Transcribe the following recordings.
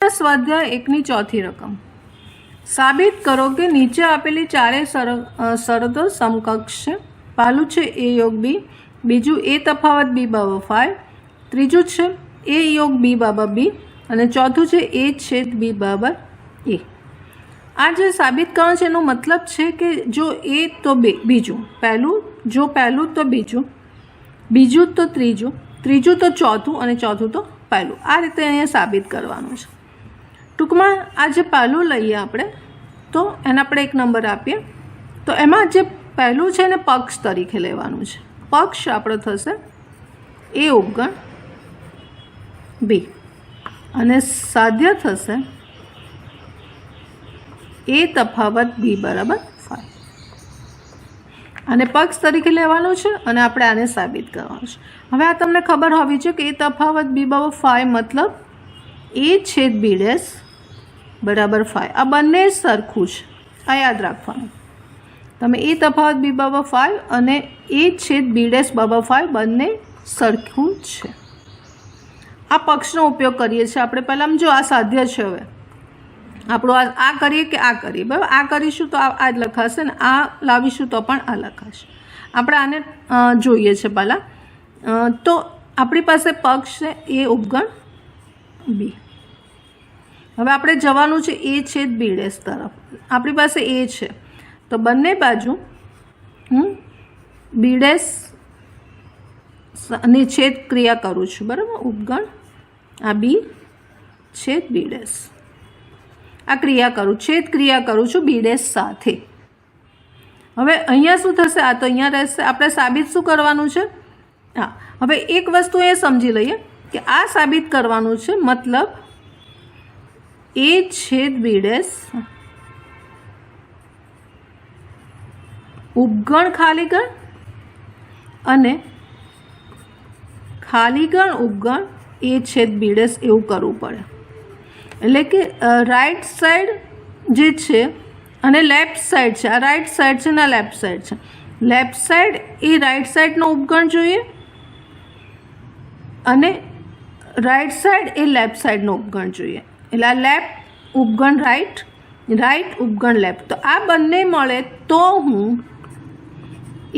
स्वाध्याय 1 चौथी रकम साबित करो कि नीचे आपेली चारे शरतो समकक्ष है। पहलू है ए योग बी, बीजू ए तफावत बी बाबा 5, तीजू है ए योग बी बाबा बी और चौथू है ए छेद बी बाबा ए। आ जो साबित करना है एनो मतलब है कि जो ए तो बीजू, पहलू जो पहलू तो बीजू, बीजू तो तीजू, तीजू तो चौथू और चौथू तो पहलू। आ रीते अहींया साबित करवानुं छे। टूंकमां आ जे पहलू लईए आपणे तो एने आपणे 1 नंबर आपीए तो एमां जे पहलू छे ने पक्ष तरीके लेवानुं छे। पक्ष आपणो थशे ए उपगण बी अने साध्य थशे ए तफावत बी बराबर 5 અને પક્ષ તરીકે લેવાનો છે અને આપણે આને સાબિત કરવાનું છે। હવે આ તમને ખબર હોવી જોઈએ કે એ તફાવત બી બરાબર 5 मतलब એ છેદ બી ડેશ બરાબર 5। આ બંને સરખું છે, આ યાદ રાખવાનું। તમે એ તફાવત બી બરાબર 5 અને એ છેદ બી ડેશ બરાબર 5 બંને સરખું છે। આ પક્ષનો ઉપયોગ કરીએ છીએ આપણે। પહેલાં જો આ સાધ્ય છે, હવે આપણું આ કરીએ કે આ કરીએ, બરાબર। આ કરીશું તો આ જ લખાશે ને આ લાવીશું તો પણ આ લખાશે। આપણે આને જોઈએ છે પહેલાં। તો આપણી પાસે પક્ષ છે એ ઉપગણ બી। હવે આપણે જવાનું છે એ છેદ બી ડેશ તરફ। આપણી પાસે એ છે તો બંને બાજુ હું બી ડેશ અને છેદ ક્રિયા કરું છું, બરાબર। ઉપગણ આ બી છેદ બી ડેશ આ ક્રિયા કરું, છેદ ક્રિયા કરું છું બી ડેશ સાથે। હવે અહીંયા શું થશે? આ તો અહીંયા રહેશે। આપણે સાબિત શું કરવાનું છે? હા, હવે એક વસ્તુ એ સમજી લઈએ કે આ સાબિત કરવાનું છે मतलब એ છેદ બી ડેશ ઉપગણ ખાલીગણ અને ખાલીગણ ઉપગણ એ છેદ બી ડેશ એવું કરવું પડે। એટલે કે રાઈટ સાઈડ જે છે અને લેફ્ટ સાઈડ છે, આ રાઈટ સાઈડ છે ને આ લેફ્ટ સાઈડ છે। લેફ્ટ સાઈડ એ રાઈટ સાઈડનો ઉપગણ જોઈએ અને રાઈટ સાઈડ એ લેફ્ટ સાઈડનો ઉપગણ જોઈએ। એટલે આ લેફ્ટ ઉપગણ રાઈટ, રાઈટ ઉપગણ લેફ્ટ, તો આ બંને મળે તો હું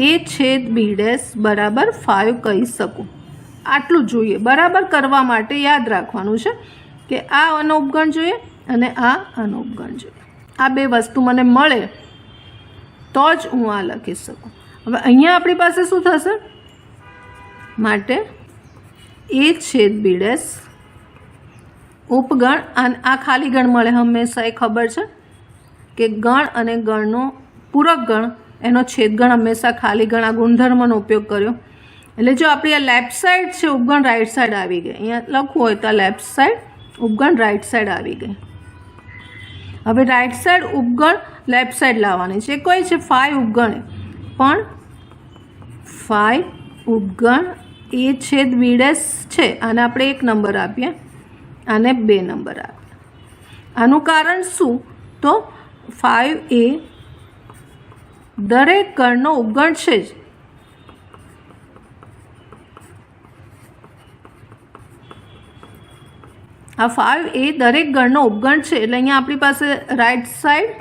એ છેદ બી ડેશ બરાબર 5 કહી શકું। આટલું જોઈએ। બરાબર કરવા માટે યાદ રાખવાનું છે કે આ આનો ઉપગણ જોઈએ અને આ આનો ઉપગણ જોઈએ। આ બે વસ્તુ મને મળે તો જ હું આ લખી શકું। હવે અહીંયા આપણી પાસે શું થશે? માટે એ છેદ બી ડેશ ઉપગણ અને આ ખાલી ગણ મળે હંમેશા। એ ખબર છે કે ગણ અને ગણનો પૂરક ગણ એનો છેદગણ હંમેશા ખાલી ગણ, આ ગુણધર્મનો ઉપયોગ કર્યો। એટલે જો આપણી આ લેફ્ટ સાઈડ છે ઉપગણ રાઈટ સાઈડ આવી ગઈ। અહીંયા લખવું હોય તો આ લેફ્ટ સાઈડ ઉપગણ રાઈટ સાઈડ આવી ગઈ। હવે રાઈટ સાઈડ ઉપગણ લેફ્ટ સાઈડ લાવવાની છે। કોઈ છે 5 ઉપગણ પણ 5 ઉપગણ એ છેદ બી ડેશ છે, આને આપણે 1 નંબર આપીએ, આને 2 નંબર આપીએ। આનું કારણ શું? તો 5 એ દરેક ગણનો ઉપગણ છે જ। આ 5 એ દરેક ગણનો ઉપગણ છે એટલે અહીંયા આપણી પાસે રાઈટ સાઈડ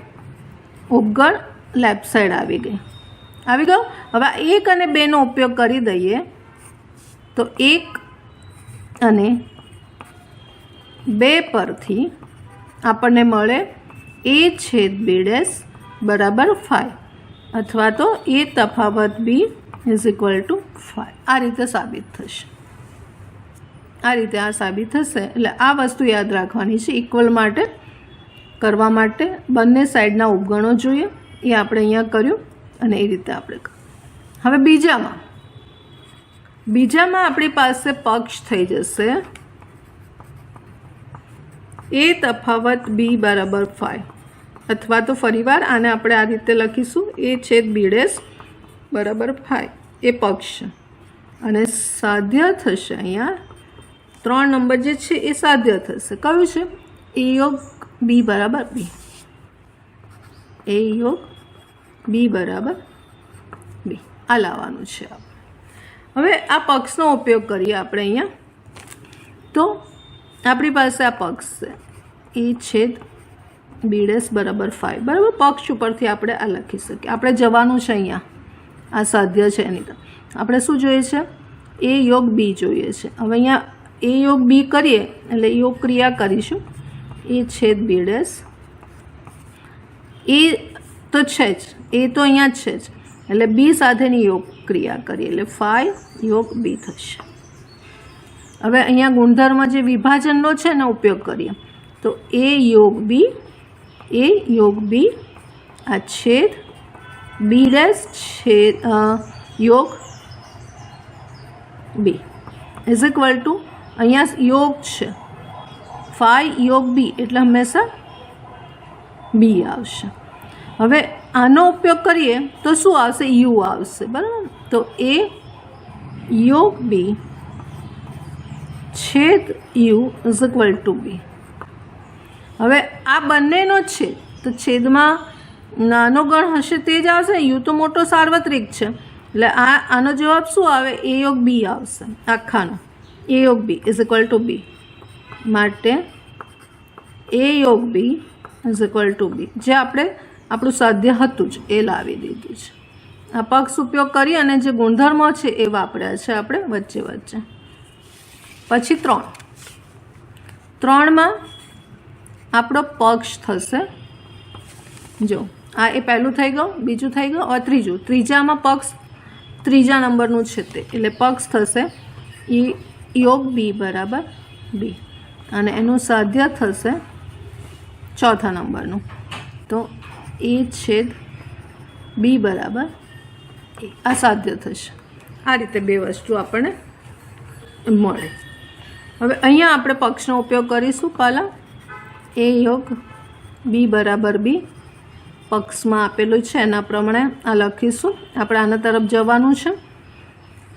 ઉપગણ લેફ્ટ સાઈડ આવી ગઈ, આવી ગયો। હવે 1 અને 2નો ઉપયોગ કરી દઈએ તો 1 અને 2 પરથી આપણને મળે એ છેદ બી ડેશ બરાબર 5 અથવા તો એ તફાવત બી ઇઝ ઇક્વલ ટુ 5। આ રીતે સાબિત થશે। આ રીતે આ સાબિત થશે। એટલે આ વસ્તુ યાદ રાખવાની છે। ઇક્વલ માટે કરવા માટે બંને સાઈડના ઉપગણો જોઈએ, એ આપણે અહીંયા કર્યું અને એ રીતે આપણે કર્યું। હવે બીજામાં આપણી પાસે પક્ષ થઈ જશે એ તફાવત બી બરાબર 5 અથવા તો ફરીવાર આને આપણે આ રીતે લખીશું એ છેદ બી ડેશ બરાબર 5 એ પક્ષ અને સાધ્ય થશે। અહીંયા 3 નંબર જે છે એ સાધ્ય થશે। કયું છે? એ યોગ બી બરાબર બી, એ યોગ બી બરાબર બી આ લાવવાનું છે આપણે। હવે આ પક્ષનો ઉપયોગ કરીએ આપણે અહીંયા। તો આપણી પાસે આ પક્ષ છે એ છેદ બી ડેશ બરાબર 5 બરાબર. પક્ષ ઉપરથી આપણે આ લખી શકીએ. આપણે જવાનું છે અહીંયા, આ સાધ્ય છે એની તો આપણે શું જોઈએ છે? એ યોગ બી જોઈએ છે. હવે અહીંયા એ યોગ બી કરીએ એટલે યોગ ક્રિયા કરીશું. એ છેદ બી ડેશ, એ તો છે જ, એ તો અહીંયા જ છે જ, એટલે બી સાથેની યોગ ક્રિયા કરીએ એટલે 5 યોગ બી થશે. હવે અહીંયા ગુણધર્મ જે વિભાજનનો છે એનો ઉપયોગ કરીએ તો એ યોગ બી આ છેદ બી ડેશ છેદ યોગ બી ઇઝ ઇક્વલ ટુ અહીંયા યોગ છે 5 યોગ બી એટલે હંમેશા બી આવશે. હવે આનો ઉપયોગ કરીએ તો શું આવશે? યુ આવશે બરાબર. તો એ યોગ બી છેદ યુ ઇઝ ઇક્વલ ટુ બી. હવે આ બંનેનો જ છે તો છેદમાં નાનો ગણ હશે તે જ આવશે. યુ તો મોટો સાર્વત્રિક છે એટલે આનો જવાબ શું આવે? એ યોગ બી આવશે આખાનો. એ યોગ બી ઇઝ ઇક્વલ ટુ બી માટે એ યોગ બી ઇઝ ઇક્વલ ટુ બી, જે આપણે આપણું સાધ્ય હતું જ એ લાવી દીધું છે. આ પક્ષ ઉપયોગ કરી અને જે ગુણધર્મો છે એ વાપર્યા છે આપણે વચ્ચે વચ્ચે. પછી 3માં આપણો પક્ષ થશે, જો આ એ પહેલું થઈ ગયું, બીજું થઈ ગયું હવે ત્રીજામાં પક્ષ ત્રીજા નંબરનું છે તે એટલે પક્ષ થશે એ યોગ બી બરાબર બી અને એનું સાધ્ય થશે ચોથા નંબરનું તો એ છેદ બી બરાબર એ. આ સાધ્ય થશે. આ રીતે બે વસ્તુ આપણને મળે. હવે અહીંયા આપણે પક્ષનો ઉપયોગ કરીશું. પહેલાં એ યોગ બી બરાબર બી પક્ષમાં આપેલું છે એના પ્રમાણે આ લખીશું. આપણે આના તરફ જવાનું છે.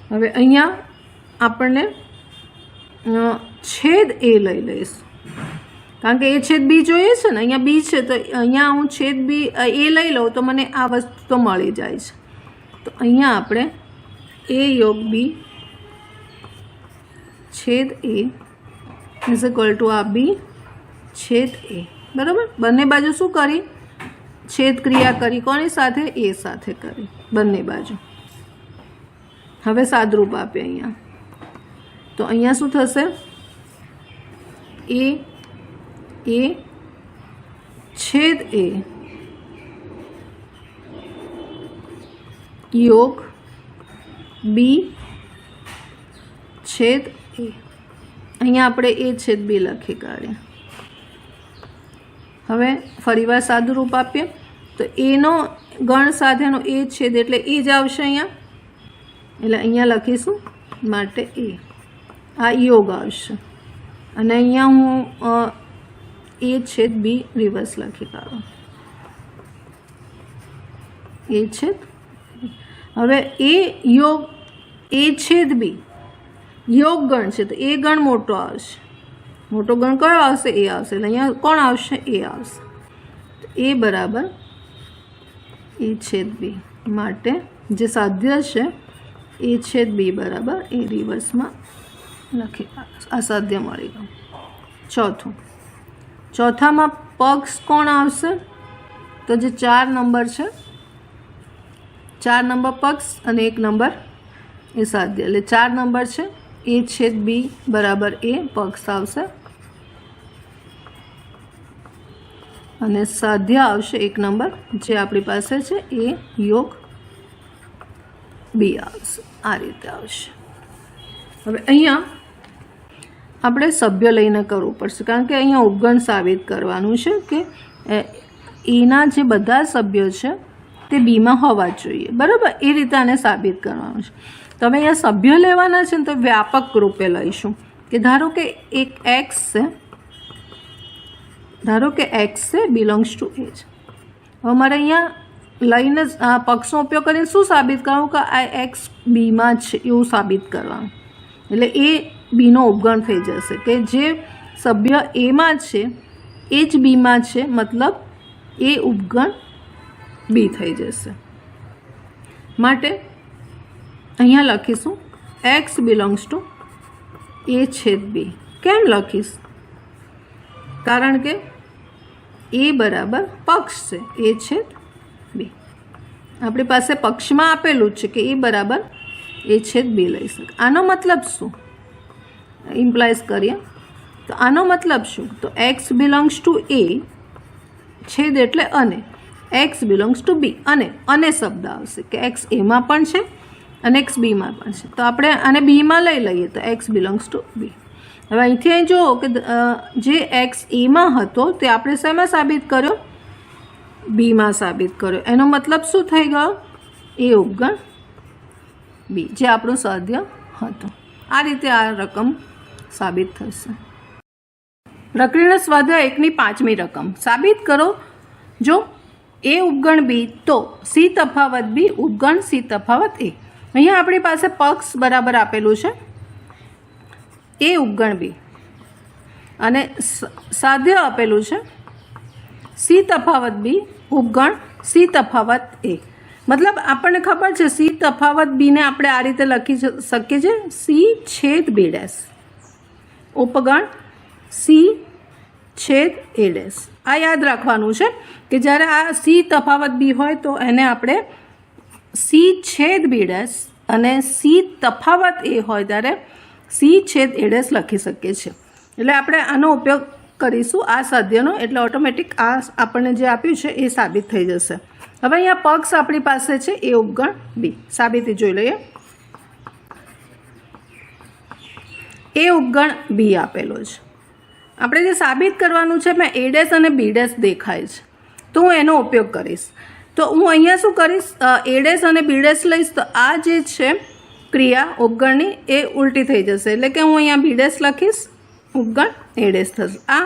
હવે અહીંયા આપણને છેદ એ લઈ લઈશું કારણ કે એ છેદ બી જોઈએ છે ને. અહીંયા બી છે તો અહીંયા હું છેદ બી એ લઈ લઉં તો મને આ વસ્તુ તો મળી જાય છે. તો અહીંયા આપણે એ યોગ બી છેદ એ ઇઝ ઇક્વલ ટુ આ બી છેદ એ બરાબર. બંને બાજુ શું કરી? છેદ ક્રિયા કરી. કોની સાથે? એ સાથે કરી બંને બાજુ. હવે સાદરૂપ આપે અહીંયા તો અહીંયા શું થશે? એ છેદ એ યોગ બી છેદ એ. અહીંયા આપણે એ છેદ બી લખી કાઢીએ. હવે ફરીવાર સાદું રૂપ આપીએ તો એનો ગણ સાથેનો એ છેદ એટલે એ જ આવશે અહીંયા. એટલે અહીંયા લખીશું માટે એ. આ યોગ આવશે અને અહીંયા હું એ છેદ બી રિવર્સ લખી કાઢું. એ છેદ. હવે એ યોગ એ છેદ બી યોગ ગણ છે તો એ ગણ મોટો આવશે. મોટો ગણ કયો આવશે? એ આવશે. એટલે અહીંયા કોણ આવશે? એ આવશે. એ બરાબર એ છેદ બી માટે જે સાધ્ય છે એ છેદ બી બરાબર એ રિવર્સમાં લખી આ સાધ્ય મળી ગયું. ચોથામાં પક્ષ કોણ આવશે? તો જે 4 નંબર છે 4 નંબર પક્ષ અને 1 નંબર એ સાધ્ય એટલે 4 નંબર છે એ છેદ બી બરાબર એ પક્ષ આવશે અને સાધ્ય આવશે 1 નંબર જે આપણી પાસે છે એ યોગ બી આવશે. આ રીતે આવશે. હવે અહીંયા આપણે સભ્ય લઈને કરવું પડશે કારણ કે અહીંયા ઉપગણ સાબિત કરવાનું છે કે એના જે બધા સભ્યો છે તે બીમાં હોવા જોઈએ બરાબર. એ રીતે આને સાબિત કરવાનું છે. તો હવે અહીંયા સભ્ય લેવાના છે ને તો વ્યાપક રૂપે લઈશું કે ધારો કે એક એક્સ છે બિલોંગ્સ ટુ એ છે. હવે મારે અહીંયા લઈને આ પક્ષનો ઉપયોગ કરીને શું સાબિત કરવું કે આ એક્સ બીમાં છે એવું સાબિત કરવાનું. એટલે એ બીનો ઉપગણ થઈ જશે કે જે સભ્ય એમાં છે એ જ બીમાં છે મતલબ એ ઉપગણ બી થઈ જશે. માટે અહીંયા લખીશું એક્સ બિલોંગ્સ ટુ એ છેદ બી. કેમ લખીશ? કારણ કે એ બરાબર પક્ષ છે, એ છેદ બી. આપણી પાસે પક્ષમાં આપેલું જ છે કે એ બરાબર એ છેદ બી લઈ શકે. આનો મતલબ શું ઇમ્પ્લાઇઝ કરીએ તો આનો મતલબ શું, તો એક્સ બિલોંગ્સ ટુ એ છેદ એટલે અને, એક્સ બિલોંગ્સ ટુ બી અને શબ્દ આવશે કે એક્સ એમાં પણ છે અને એક્સ બીમાં પણ છે. તો આપણે આને બીમાં લઈ લઈએ તો એક્સ બિલોંગ્સ ટુ બી. હવે અહીંથી અહીં જુઓ કે જે એક્સ એમાં હતો તે આપણે શેમાં સાબિત કર્યો, બીમાં સાબિત કર્યો. એનો મતલબ શું થઈ ગયો, એ ઉપગણ બી જે આપણું સાધ્ય હતું. આ રીતે આ રકમ સાબિત થશે. પ્રક્રિયા સ્વાધ્યાય 1ની 5મી રકમ, સાબિત કરો જો એ ઉપગણ બી તો સી તફાવત બી ઉપગણ સી તફાવત એ. અહીંયા આપણી પાસે પક્ષ બરાબર આપેલું છે એ ઉપગણ બી અને સાધ્ય આપેલું છે સી તફાવત બી ઉપગણ સી તફાવત એ. મતલબ આપણને ખબર છે સી તફાવત બીને આપણે આ રીતે લખી શકીએ છીએ સી છેદ બી ડેશ ઉપગણ સી છેદ એ ડેશ. આ યાદ રાખવાનું છે કે જ્યારે આ સી તફાવત બી હોય તો એને આપણે સી છેદ બી ડેશ અને સી તફાવત એ હોય ત્યારે સી છેદ એ ડેશ લખી શકીએ છીએ. એટલે આપણે આનો ઉપયોગ કરીશું આ સાધ્યનો, એટલે ઓટોમેટિક આ આપણને જે આપ્યું છે એ સાબિત થઈ જશે. હવે અહીંયા પક્ષ આપણી પાસે છે એ ઉપગણ બી. સાબિતી જોઈ લઈએ. એ ઉપગણ બી આપેલો છે. આપણે જે સાબિત કરવાનું છે મેં એ ડેશ અને બી ડેશ દેખાય છે તો હું એનો ઉપયોગ કરીશ. તો હું અહીંયા શું કરીશ, એ ડેશ અને બી ડેશ લઈશ તો આ જે છે ક્રિયા ઉપગણની એ ઉલટી થઈ જશે. એટલે કે હું અહીંયા બી ડેશ લખીશ, ઉપગણ એ ડેશ થશે. આ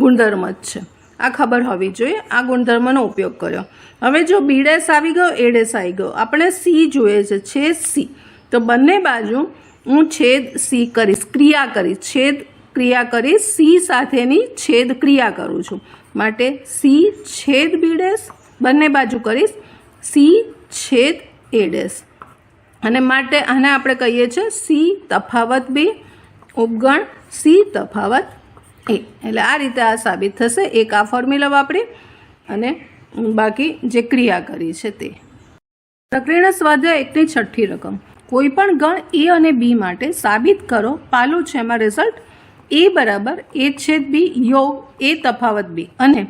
ગુણધર્મ જ છે, આ ખબર હોવી જોઈએ. આ ગુણધર્મનો ઉપયોગ કર્યો. હવે જો બી ડેશ આવી ગયો, એ ડેશ આવી ગયો, આપણે સી જોઈએ છે, છેદ સી. તો બંને બાજુ હું છેદ સી કરીશ, ક્રિયા કરીશ, છેદ ક્રિયા કરીશ, સી સાથેની છેદ ક્રિયા કરું છું. માટે સી છેદ બી ડેશ બંને બાજુ કરીશ સી છેદ એ ડેશ. અને માટે આને આપણે કહીએ છીએ સી તફાવત બી ઉપગણ સી તફાવત એ. એટલે આ રીતે આ સાબિત થશે. એક આ ફોર્મ્યુલા વાપરી અને બાકી જે ક્રિયા કરી છે તે. પ્રક્રિયા સ્વાધ્યાય 1ની 6ઠ્ઠી રકમ, કોઈપણ ગણ એ અને બી માટે સાબિત કરો. પાલું છે એમાં રિઝલ્ટ એ બરાબર એ છેદ બી યોગ એ તફાવત બી અને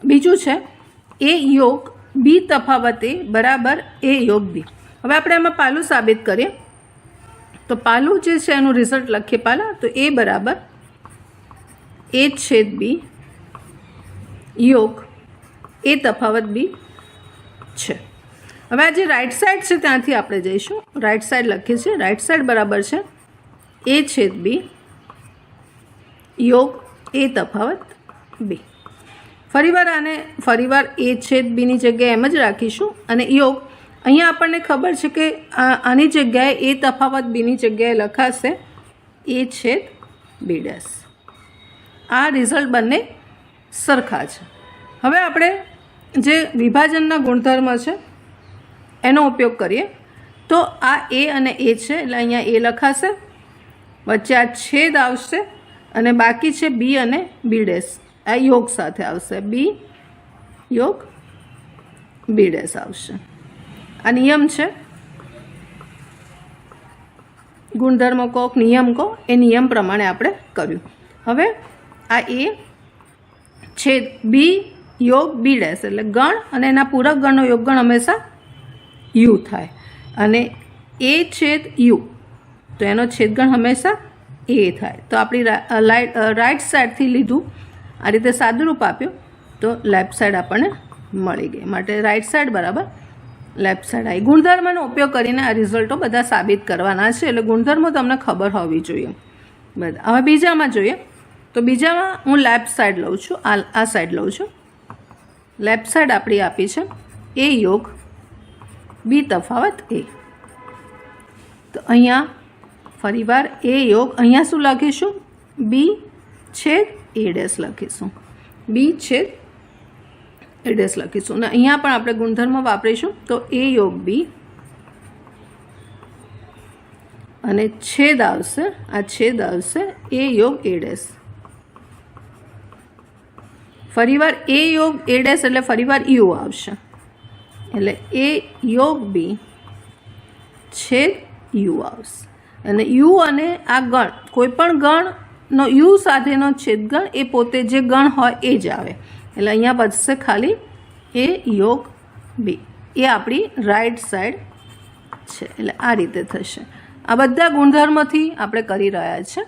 બીજું છે એ યોગ બી તફાવત એ બરાબર એ યોગ બી. હવે આપણે એમાં પાલું સાબિત કરીએ તો પાલું જે છે એનું રિઝલ્ટ લખીએ પહેલાં તો એ બરાબર એ છેદ બી યોગ એ તફાવત બી છે. હવે આ જે રાઈટ સાઈડ છે ત્યાંથી આપણે જઈશું, રાઈટ સાઈડ લખીએ છીએ. રાઈટ સાઈડ બરાબર છે એ છેદ બી યોગ એ તફાવત બી. ફરીવાર એ છેદ બીની જગ્યાએ એમ જ રાખીશું અને યોગ અહીંયા આપણને ખબર છે કે આની જગ્યાએ એ તફાવત બીની જગ્યાએ લખાશે એ છેદ બી ડેશ. આ રિઝલ્ટ બંને સરખા છે. હવે આપણે જે વિભાજનના ગુણધર્મ છે એનો ઉપયોગ કરીએ તો આ એ અને એ છે એટલે અહીંયા એ લખાશે, વચ્ચે આ છેદ આવશે અને બાકી છે બી અને બી ડેશ. આ યોગ સાથે આવશે, બી યોગ બી ડેશ આવશે. આ નિયમ છે, ગુણધર્મ કહો નિયમ કહો, એ નિયમ પ્રમાણે આપણે કર્યું. હવે આ એ છેદ બી યોગ બી ડેશ એટલે ગણ અને એના પૂરક ગણનો યોગગણ હંમેશા યુ થાય અને એ છેદ યુ તો એનો છેદગણ હંમેશા એ થાય. તો આપણી રાઈટ સાઈડથી લીધું, આ રીતે સાદુરૂપ આપ્યું તો લેફ્ટ સાઈડ આપણને મળી ગઈ. માટે રાઈટ સાઈડ બરાબર લેફ્ટ સાઈડ આવી. ગુણધર્મનો ઉપયોગ કરીને આ રિઝલ્ટો બધા સાબિત કરવાના છે એટલે ગુણધર્મો તમને ખબર હોવી જોઈએ બધા. હવે બીજામાં જોઈએ તો બીજામાં હું લેફ્ટ સાઈડ લઉં છું, આ સાઈડ લઉં છું. લેફ્ટ સાઈડ આપણી આપી છે એ યોગ બી તફાવત એ. તો અહીંયા ફરીવાર એ યોગ, અહીંયા શું લખીશું બી છેદ એ ડેશ લખીશું, બી છેદ એ ડેશ લખીશું અને અહીંયા પણ આપણે ગુણધર્મ વાપરીશું તો એ યોગ બી અને છેદ આવશે, આ છેદ આવશે એ યોગ એ ડેશ. ફરીવાર એ યોગ એ ડેશ એટલે ફરીવાર યુ આવશે, એટલે એ યોગ બી છેદ યુ આવશે. અને યુ અને આ ગણ, કોઈ પણ ગણનો યુ સાથેનો છેદગણ એ પોતે જે ગણ હોય એ જ આવે. એટલે અહીંયા બચશે ખાલી એ યોગ બી. એ આપણી રાઈટ સાઈડ છે. એટલે આ રીતે થશે. આ બધા ગુણધર્મથી આપણે કરી રહ્યા છીએ.